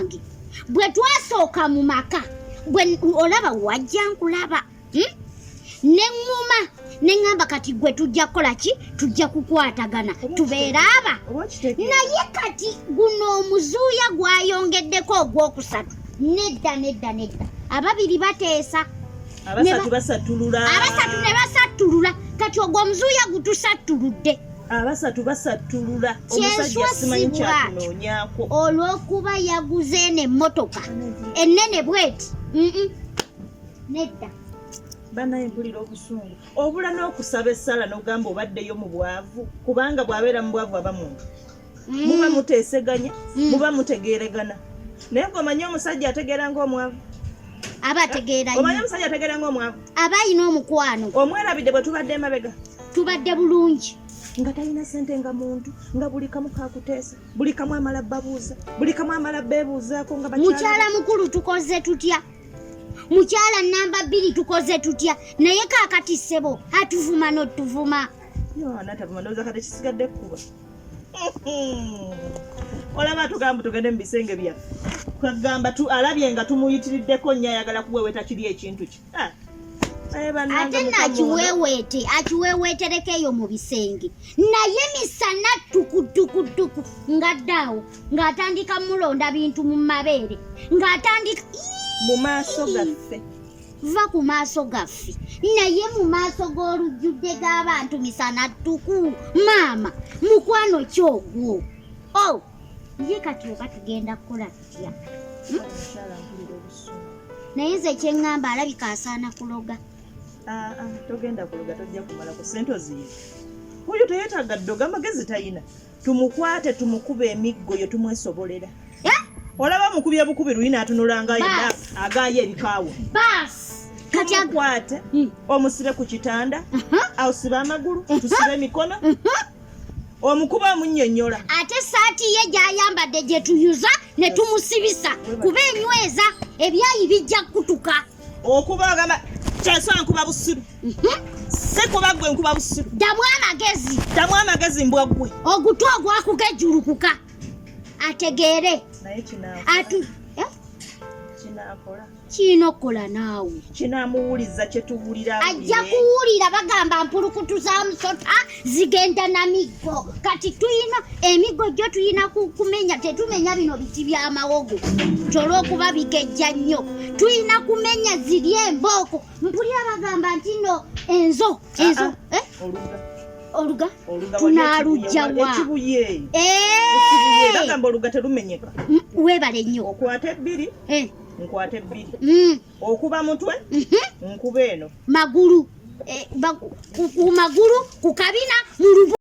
wange bwe twasooka mu maka bwe olaba wajja nkulaba neŋŋuma neŋŋamba kati gwe tujja kukola ki tujja kukwatagana tubeera aba naye kati guno omuzuuya gwayongeddeko ogwokusatu nedda ababiri bateesa abasatu ne basattulula kati ogwo omuzuuya gutusattuludde abasatu basattulula omusajja simanyi kyakunoonyaako olw'okuba yaguze n'emmotoka ennene bweti nedda banaye mpulira obusungu obula n'okusaba essala n'ogamba obaddeyo mu bwavu kubanga bw'abeera mu bwavu abamuntu muba muteeseganya muba mutegeeregana naye ng'omanyi omusajja ategeera ng'omwavu omanyi omusajja ategeera ng'omwavu aba ayina omukwano omwerabidde bwe tubadde emabega tubadde bulungi nga talina sente nga muntu nga buli kamu kakuteesa buli kamu amala babuuza buli kamu amala beebuuzaako nga mukyala mukulu tukoze tutya mukyala namba 2 tukoze tutya naye kaakati ssebo atuvuma n'otuvuma anatavuma ndowooza kati kisigadde kuba olaba tugamba tugende mu bisenge byaffe kagamba alabye nga tumuyitiriddeko nnyo ayagala kuweweta kiri ekintu ki ate akiweweetereko eyo mu bisenge naye misana tukutukutuku ngaddaawo ng'atandika mulonda bintu mu mabeere ng'atandika mu maaso gaffe va ku maaso gaffe naye mu maaso g'olujjudde g'abantu misana tuku maama mukwano kyogwo ye kati oba tugenda kukola tutya naye nze kyeŋŋamba alabika asaana kuloga togenda kuloga tojja kumala ku sente oziye oyo teyeetaaga ddoga amagezi tayina tumukwate tumukuba emiggo yo tumwesobolera olaba mukubye bukubi luyina atunulanga yena agaayo ebikaawo kati akwate omusibe ku kitanda awusibe amagulu tusibe emikono omukuba omunnyonnyola ate saati ye gy'ayambadde gye tuyuza ne tumusibisa kuba enyweza ebyayi bijja kutuka okuba agamba kyasobola nkuba busiru se kuba gwe nkuba busiru ddamu amagezi mbwaggwe ogutwe ogwakugejjulukuka ategeere naye kiina okukola naawe kinaamuwuliza kyetuwulira ajja kuwulira bagamba mpulukutu za musota zigenda na miggo kati tuyina emiggo gyo tuyina kumenya tetumenya bino biti by'amawogo kyolw'okuba bigejja nnyo tuyina kumenya ziri embooko mpulira bagamba nti no enzo oluga tunaalujja wa bagamba oluga terumenyeka weebale nnyo okwata ebbiri nkwata ebbiri okuba mutwe nkuba eno magulu ku magulu ku kabina mu lubu